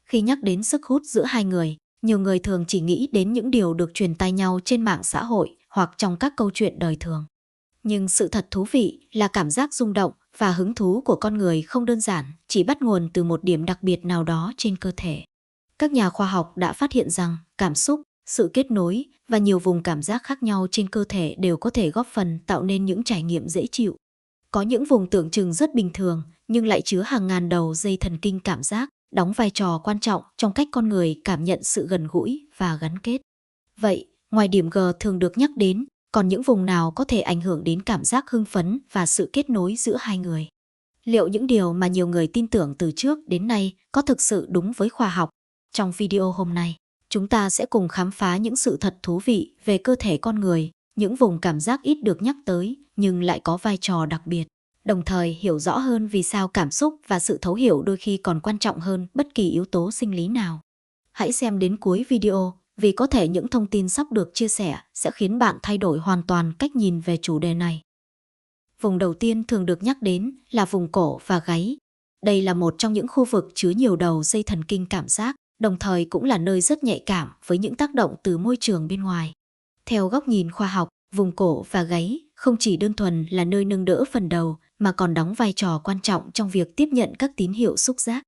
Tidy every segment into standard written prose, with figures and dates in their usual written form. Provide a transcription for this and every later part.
Khi nhắc đến sức hút giữa hai người, nhiều người thường chỉ nghĩ đến những điều được truyền tai nhau trên mạng xã hội hoặc trong các câu chuyện đời thường. Nhưng sự thật thú vị là cảm giác rung động và hứng thú của con người không đơn giản, chỉ bắt nguồn từ một điểm đặc biệt nào đó trên cơ thể. Các nhà khoa học đã phát hiện rằng cảm xúc, sự kết nối và nhiều vùng cảm giác khác nhau trên cơ thể đều có thể góp phần tạo nên những trải nghiệm dễ chịu. Có những vùng tưởng chừng rất bình thường nhưng lại chứa hàng ngàn đầu dây thần kinh cảm giác, đóng vai trò quan trọng trong cách con người cảm nhận sự gần gũi và gắn kết. Vậy, ngoài điểm G thường được nhắc đến, còn những vùng nào có thể ảnh hưởng đến cảm giác hưng phấn và sự kết nối giữa hai người? Liệu những điều mà nhiều người tin tưởng từ trước đến nay có thực sự đúng với khoa học? Trong video hôm nay, chúng ta sẽ cùng khám phá những sự thật thú vị về cơ thể con người, những vùng cảm giác ít được nhắc tới nhưng lại có vai trò đặc biệt. Đồng thời hiểu rõ hơn vì sao cảm xúc và sự thấu hiểu đôi khi còn quan trọng hơn bất kỳ yếu tố sinh lý nào. Hãy xem đến cuối video vì có thể những thông tin sắp được chia sẻ sẽ khiến bạn thay đổi hoàn toàn cách nhìn về chủ đề này. Vùng đầu tiên thường được nhắc đến là vùng cổ và gáy. Đây là một trong những khu vực chứa nhiều đầu dây thần kinh cảm giác, đồng thời cũng là nơi rất nhạy cảm với những tác động từ môi trường bên ngoài. Theo góc nhìn khoa học, vùng cổ và gáy không chỉ đơn thuần là nơi nâng đỡ phần đầu mà còn đóng vai trò quan trọng trong việc tiếp nhận các tín hiệu xúc giác.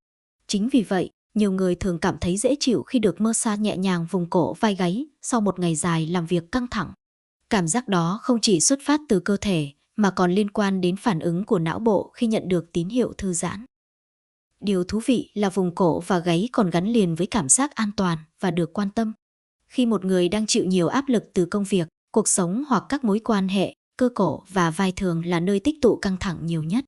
Chính vì vậy, nhiều người thường cảm thấy dễ chịu khi được massage nhẹ nhàng vùng cổ vai gáy sau một ngày dài làm việc căng thẳng. Cảm giác đó không chỉ xuất phát từ cơ thể mà còn liên quan đến phản ứng của não bộ khi nhận được tín hiệu thư giãn. Điều thú vị là vùng cổ và gáy còn gắn liền với cảm giác an toàn và được quan tâm. Khi một người đang chịu nhiều áp lực từ công việc, cuộc sống hoặc các mối quan hệ, cơ cổ và vai thường là nơi tích tụ căng thẳng nhiều nhất.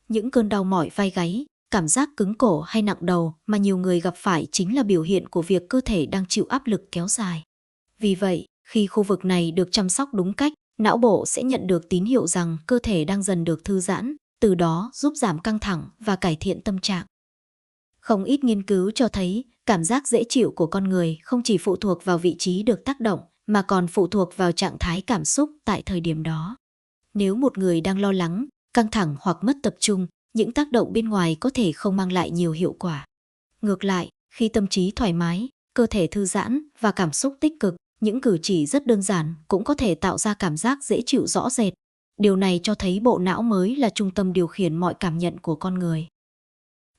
Những cơn đau mỏi vai gáy, cảm giác cứng cổ hay nặng đầu mà nhiều người gặp phải chính là biểu hiện của việc cơ thể đang chịu áp lực kéo dài. Vì vậy, khi khu vực này được chăm sóc đúng cách, não bộ sẽ nhận được tín hiệu rằng cơ thể đang dần được thư giãn, từ đó giúp giảm căng thẳng và cải thiện tâm trạng. Không ít nghiên cứu cho thấy cảm giác dễ chịu của con người không chỉ phụ thuộc vào vị trí được tác động, mà còn phụ thuộc vào trạng thái cảm xúc tại thời điểm đó. Nếu một người đang lo lắng, căng thẳng hoặc mất tập trung, những tác động bên ngoài có thể không mang lại nhiều hiệu quả. Ngược lại, khi tâm trí thoải mái, cơ thể thư giãn và cảm xúc tích cực, những cử chỉ rất đơn giản cũng có thể tạo ra cảm giác dễ chịu rõ rệt. Điều này cho thấy bộ não mới là trung tâm điều khiển mọi cảm nhận của con người.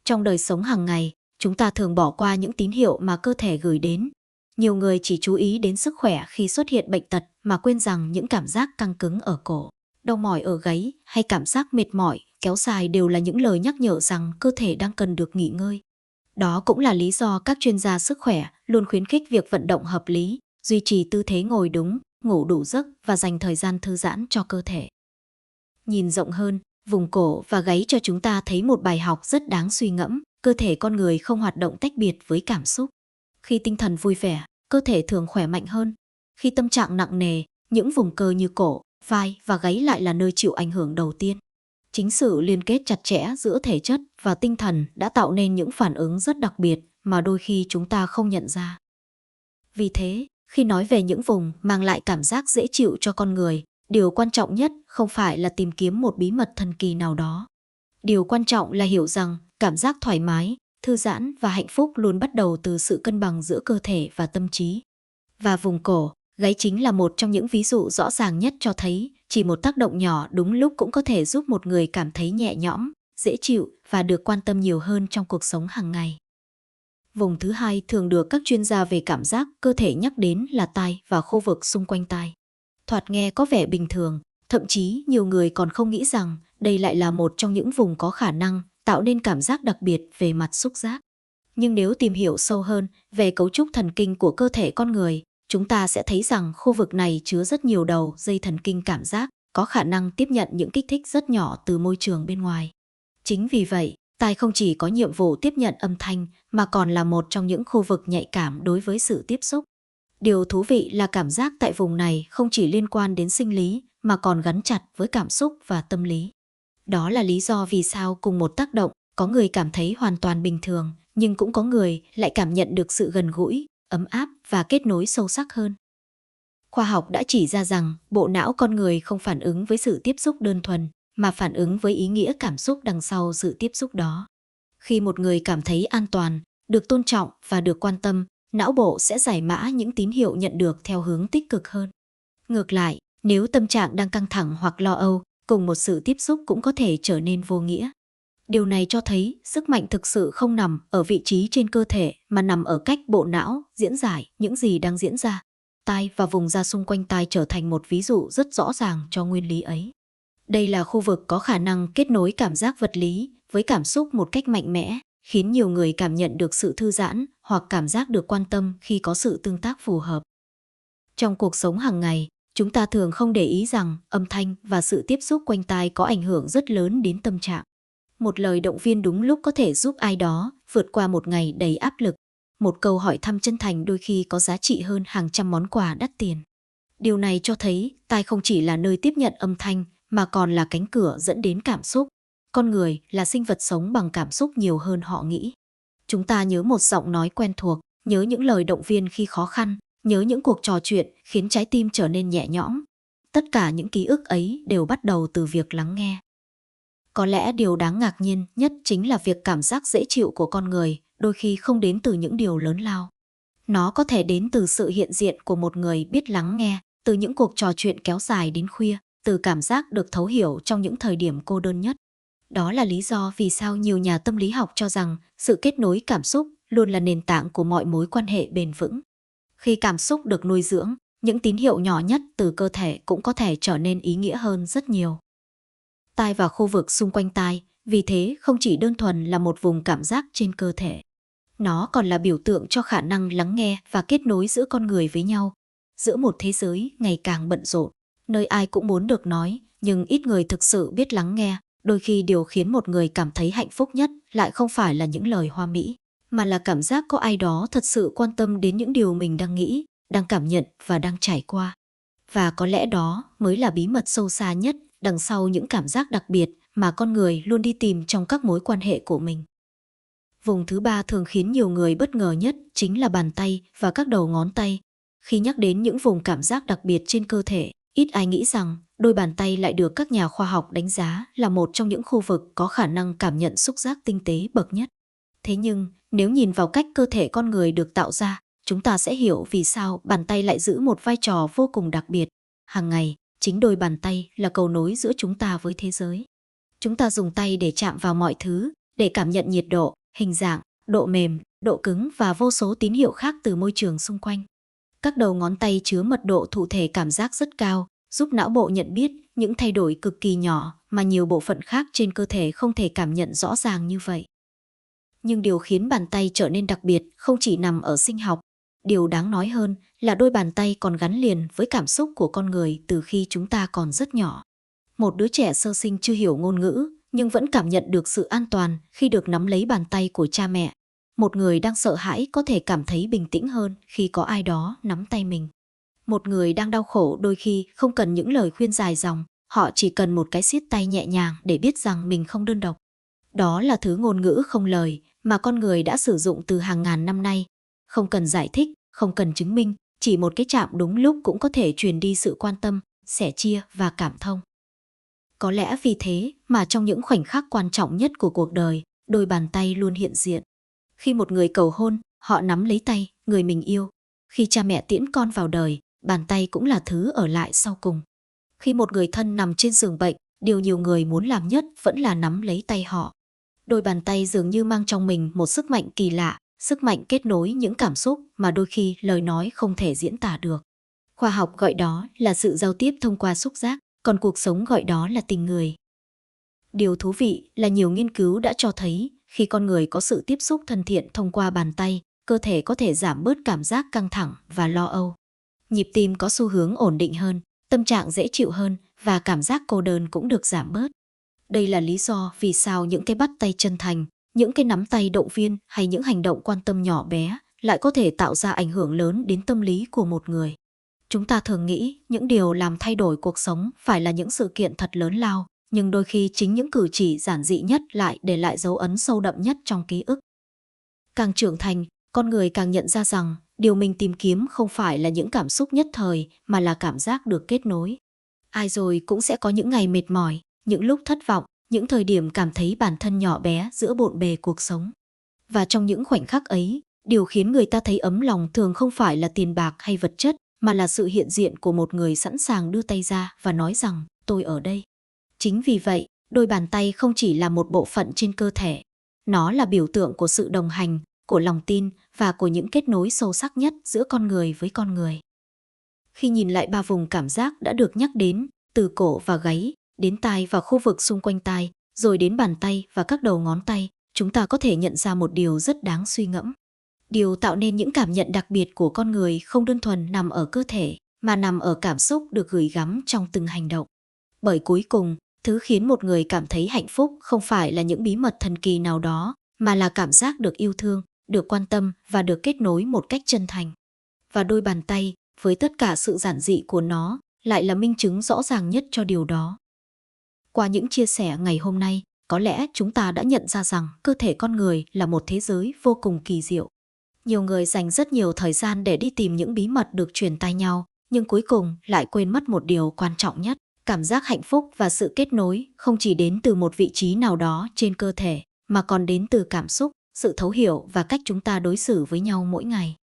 Trong đời sống hàng ngày, chúng ta thường bỏ qua những tín hiệu mà cơ thể gửi đến. Nhiều người chỉ chú ý đến sức khỏe khi xuất hiện bệnh tật mà quên rằng những cảm giác căng cứng ở cổ, đau mỏi ở gáy hay cảm giác mệt mỏi kéo dài đều là những lời nhắc nhở rằng cơ thể đang cần được nghỉ ngơi. Đó cũng là lý do các chuyên gia sức khỏe luôn khuyến khích việc vận động hợp lý, duy trì tư thế ngồi đúng, ngủ đủ giấc và dành thời gian thư giãn cho cơ thể. Nhìn rộng hơn, vùng cổ và gáy cho chúng ta thấy một bài học rất đáng suy ngẫm. Cơ thể con người không hoạt động tách biệt với cảm xúc. Khi tinh thần vui vẻ, cơ thể thường khỏe mạnh hơn. Khi tâm trạng nặng nề, những vùng cơ như cổ, vai và gáy lại là nơi chịu ảnh hưởng đầu tiên. Chính sự liên kết chặt chẽ giữa thể chất và tinh thần đã tạo nên những phản ứng rất đặc biệt mà đôi khi chúng ta không nhận ra. Vì thế, khi nói về những vùng mang lại cảm giác dễ chịu cho con người, điều quan trọng nhất không phải là tìm kiếm một bí mật thần kỳ nào đó. Điều quan trọng là hiểu rằng cảm giác thoải mái, thư giãn và hạnh phúc luôn bắt đầu từ sự cân bằng giữa cơ thể và tâm trí. Và vùng cổ, gáy chính là một trong những ví dụ rõ ràng nhất cho thấy chỉ một tác động nhỏ đúng lúc cũng có thể giúp một người cảm thấy nhẹ nhõm, dễ chịu và được quan tâm nhiều hơn trong cuộc sống hàng ngày. Vùng thứ hai thường được các chuyên gia về cảm giác cơ thể nhắc đến là tai và khu vực xung quanh tai. Thoạt nghe có vẻ bình thường, thậm chí nhiều người còn không nghĩ rằng đây lại là một trong những vùng có khả năng tạo nên cảm giác đặc biệt về mặt xúc giác. Nhưng nếu tìm hiểu sâu hơn về cấu trúc thần kinh của cơ thể con người, chúng ta sẽ thấy rằng khu vực này chứa rất nhiều đầu dây thần kinh cảm giác, có khả năng tiếp nhận những kích thích rất nhỏ từ môi trường bên ngoài. Chính vì vậy, tai không chỉ có nhiệm vụ tiếp nhận âm thanh mà còn là một trong những khu vực nhạy cảm đối với sự tiếp xúc. Điều thú vị là cảm giác tại vùng này không chỉ liên quan đến sinh lý mà còn gắn chặt với cảm xúc và tâm lý. Đó là lý do vì sao cùng một tác động, có người cảm thấy hoàn toàn bình thường, nhưng cũng có người lại cảm nhận được sự gần gũi, ấm áp và kết nối sâu sắc hơn. Khoa học đã chỉ ra rằng bộ não con người không phản ứng với sự tiếp xúc đơn thuần, mà phản ứng với ý nghĩa cảm xúc đằng sau sự tiếp xúc đó. Khi một người cảm thấy an toàn, được tôn trọng và được quan tâm, não bộ sẽ giải mã những tín hiệu nhận được theo hướng tích cực hơn. Ngược lại, nếu tâm trạng đang căng thẳng hoặc lo âu, cùng một sự tiếp xúc cũng có thể trở nên vô nghĩa. Điều này cho thấy sức mạnh thực sự không nằm ở vị trí trên cơ thể mà nằm ở cách bộ não diễn giải những gì đang diễn ra. Tai và vùng da xung quanh tai trở thành một ví dụ rất rõ ràng cho nguyên lý ấy. Đây là khu vực có khả năng kết nối cảm giác vật lý với cảm xúc một cách mạnh mẽ, khiến nhiều người cảm nhận được sự thư giãn hoặc cảm giác được quan tâm khi có sự tương tác phù hợp. Trong cuộc sống hàng ngày, chúng ta thường không để ý rằng âm thanh và sự tiếp xúc quanh tai có ảnh hưởng rất lớn đến tâm trạng. Một lời động viên đúng lúc có thể giúp ai đó vượt qua một ngày đầy áp lực. Một câu hỏi thăm chân thành đôi khi có giá trị hơn hàng trăm món quà đắt tiền. Điều này cho thấy tai không chỉ là nơi tiếp nhận âm thanh mà còn là cánh cửa dẫn đến cảm xúc. Con người là sinh vật sống bằng cảm xúc nhiều hơn họ nghĩ. Chúng ta nhớ một giọng nói quen thuộc, nhớ những lời động viên khi khó khăn, nhớ những cuộc trò chuyện khiến trái tim trở nên nhẹ nhõm. Tất cả những ký ức ấy đều bắt đầu từ việc lắng nghe. Có lẽ điều đáng ngạc nhiên nhất chính là việc cảm giác dễ chịu của con người đôi khi không đến từ những điều lớn lao. Nó có thể đến từ sự hiện diện của một người biết lắng nghe, từ những cuộc trò chuyện kéo dài đến khuya, từ cảm giác được thấu hiểu trong những thời điểm cô đơn nhất. Đó là lý do vì sao nhiều nhà tâm lý học cho rằng sự kết nối cảm xúc luôn là nền tảng của mọi mối quan hệ bền vững. Khi cảm xúc được nuôi dưỡng, những tín hiệu nhỏ nhất từ cơ thể cũng có thể trở nên ý nghĩa hơn rất nhiều. Tai và khu vực xung quanh tai, vì thế không chỉ đơn thuần là một vùng cảm giác trên cơ thể. Nó còn là biểu tượng cho khả năng lắng nghe và kết nối giữa con người với nhau. Giữa một thế giới ngày càng bận rộn, nơi ai cũng muốn được nói, nhưng ít người thực sự biết lắng nghe, đôi khi điều khiến một người cảm thấy hạnh phúc nhất lại không phải là những lời hoa mỹ, mà là cảm giác có ai đó thật sự quan tâm đến những điều mình đang nghĩ, đang cảm nhận và đang trải qua. Và có lẽ đó mới là bí mật sâu xa nhất đằng sau những cảm giác đặc biệt mà con người luôn đi tìm trong các mối quan hệ của mình. Vùng thứ ba thường khiến nhiều người bất ngờ nhất chính là bàn tay và các đầu ngón tay. Khi nhắc đến những vùng cảm giác đặc biệt trên cơ thể, ít ai nghĩ rằng đôi bàn tay lại được các nhà khoa học đánh giá là một trong những khu vực có khả năng cảm nhận xúc giác tinh tế bậc nhất. Thế nhưng, nếu nhìn vào cách cơ thể con người được tạo ra, chúng ta sẽ hiểu vì sao bàn tay lại giữ một vai trò vô cùng đặc biệt. Hàng ngày, chính đôi bàn tay là cầu nối giữa chúng ta với thế giới. Chúng ta dùng tay để chạm vào mọi thứ, để cảm nhận nhiệt độ, hình dạng, độ mềm, độ cứng và vô số tín hiệu khác từ môi trường xung quanh. Các đầu ngón tay chứa mật độ thụ thể cảm giác rất cao, giúp não bộ nhận biết những thay đổi cực kỳ nhỏ mà nhiều bộ phận khác trên cơ thể không thể cảm nhận rõ ràng như vậy. Nhưng điều khiến bàn tay trở nên đặc biệt không chỉ nằm ở sinh học. Điều đáng nói hơn là đôi bàn tay còn gắn liền với cảm xúc của con người từ khi chúng ta còn rất nhỏ. Một đứa trẻ sơ sinh chưa hiểu ngôn ngữ, nhưng vẫn cảm nhận được sự an toàn khi được nắm lấy bàn tay của cha mẹ. Một người đang sợ hãi có thể cảm thấy bình tĩnh hơn khi có ai đó nắm tay mình. Một người đang đau khổ đôi khi không cần những lời khuyên dài dòng, họ chỉ cần một cái siết tay nhẹ nhàng để biết rằng mình không đơn độc. Đó là thứ ngôn ngữ không lời mà con người đã sử dụng từ hàng ngàn năm nay. Không cần giải thích, không cần chứng minh, chỉ một cái chạm đúng lúc cũng có thể truyền đi sự quan tâm, sẻ chia và cảm thông. Có lẽ vì thế mà trong những khoảnh khắc quan trọng nhất của cuộc đời, đôi bàn tay luôn hiện diện. Khi một người cầu hôn, họ nắm lấy tay người mình yêu. Khi cha mẹ tiễn con vào đời, bàn tay cũng là thứ ở lại sau cùng. Khi một người thân nằm trên giường bệnh, điều nhiều người muốn làm nhất vẫn là nắm lấy tay họ. Đôi bàn tay dường như mang trong mình một sức mạnh kỳ lạ, sức mạnh kết nối những cảm xúc mà đôi khi lời nói không thể diễn tả được. Khoa học gọi đó là sự giao tiếp thông qua xúc giác, còn cuộc sống gọi đó là tình người. Điều thú vị là nhiều nghiên cứu đã cho thấy khi con người có sự tiếp xúc thân thiện thông qua bàn tay, cơ thể có thể giảm bớt cảm giác căng thẳng và lo âu. Nhịp tim có xu hướng ổn định hơn, tâm trạng dễ chịu hơn và cảm giác cô đơn cũng được giảm bớt. Đây là lý do vì sao những cái bắt tay chân thành, những cái nắm tay động viên hay những hành động quan tâm nhỏ bé lại có thể tạo ra ảnh hưởng lớn đến tâm lý của một người. Chúng ta thường nghĩ những điều làm thay đổi cuộc sống phải là những sự kiện thật lớn lao, nhưng đôi khi chính những cử chỉ giản dị nhất lại để lại dấu ấn sâu đậm nhất trong ký ức. Càng trưởng thành, con người càng nhận ra rằng điều mình tìm kiếm không phải là những cảm xúc nhất thời mà là cảm giác được kết nối. Ai rồi cũng sẽ có những ngày mệt mỏi, những lúc thất vọng, những thời điểm cảm thấy bản thân nhỏ bé giữa bộn bề cuộc sống. Và trong những khoảnh khắc ấy, điều khiến người ta thấy ấm lòng thường không phải là tiền bạc hay vật chất, mà là sự hiện diện của một người sẵn sàng đưa tay ra và nói rằng tôi ở đây. Chính vì vậy, đôi bàn tay không chỉ là một bộ phận trên cơ thể, nó là biểu tượng của sự đồng hành, của lòng tin và của những kết nối sâu sắc nhất giữa con người với con người. Khi nhìn lại ba vùng cảm giác đã được nhắc đến, từ cổ và gáy, đến tai và khu vực xung quanh tai, rồi đến bàn tay và các đầu ngón tay, chúng ta có thể nhận ra một điều rất đáng suy ngẫm. Điều tạo nên những cảm nhận đặc biệt của con người không đơn thuần nằm ở cơ thể, mà nằm ở cảm xúc được gửi gắm trong từng hành động. Bởi cuối cùng, thứ khiến một người cảm thấy hạnh phúc không phải là những bí mật thần kỳ nào đó, mà là cảm giác được yêu thương, được quan tâm và được kết nối một cách chân thành. Và đôi bàn tay, với tất cả sự giản dị của nó, lại là minh chứng rõ ràng nhất cho điều đó. Qua những chia sẻ ngày hôm nay, có lẽ chúng ta đã nhận ra rằng cơ thể con người là một thế giới vô cùng kỳ diệu. Nhiều người dành rất nhiều thời gian để đi tìm những bí mật được truyền tai nhau, nhưng cuối cùng lại quên mất một điều quan trọng nhất. Cảm giác hạnh phúc và sự kết nối không chỉ đến từ một vị trí nào đó trên cơ thể, mà còn đến từ cảm xúc, sự thấu hiểu và cách chúng ta đối xử với nhau mỗi ngày.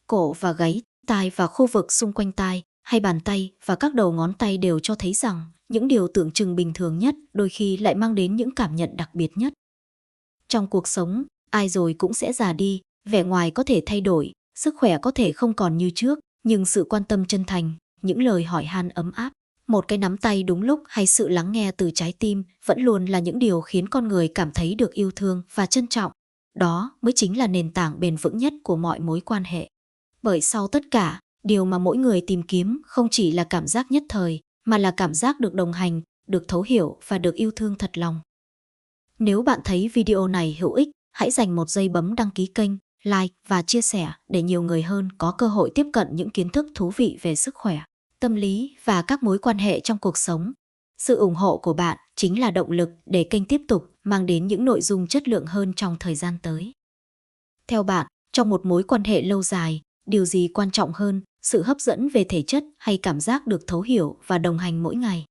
Cổ và gáy, tai và khu vực xung quanh tai, hay bàn tay và các đầu ngón tay đều cho thấy rằng những điều tưởng chừng bình thường nhất đôi khi lại mang đến những cảm nhận đặc biệt nhất. Trong cuộc sống, ai rồi cũng sẽ già đi, vẻ ngoài có thể thay đổi, sức khỏe có thể không còn như trước, nhưng sự quan tâm chân thành, những lời hỏi han ấm áp, một cái nắm tay đúng lúc hay sự lắng nghe từ trái tim vẫn luôn là những điều khiến con người cảm thấy được yêu thương và trân trọng. Đó mới chính là nền tảng bền vững nhất của mọi mối quan hệ. Bởi sau tất cả, điều mà mỗi người tìm kiếm không chỉ là cảm giác nhất thời, mà là cảm giác được đồng hành, được thấu hiểu và được yêu thương thật lòng. Nếu bạn thấy video này hữu ích, hãy dành một giây bấm đăng ký kênh, like và chia sẻ để nhiều người hơn có cơ hội tiếp cận những kiến thức thú vị về sức khỏe, tâm lý và các mối quan hệ trong cuộc sống. Sự ủng hộ của bạn chính là động lực để kênh tiếp tục mang đến những nội dung chất lượng hơn trong thời gian tới. Theo bạn, trong một mối quan hệ lâu dài, điều gì quan trọng hơn, sự hấp dẫn về thể chất hay cảm giác được thấu hiểu và đồng hành mỗi ngày?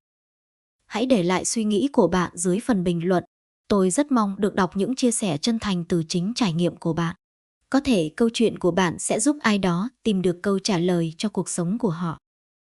Hãy để lại suy nghĩ của bạn dưới phần bình luận. Tôi rất mong được đọc những chia sẻ chân thành từ chính trải nghiệm của bạn. Có thể câu chuyện của bạn sẽ giúp ai đó tìm được câu trả lời cho cuộc sống của họ.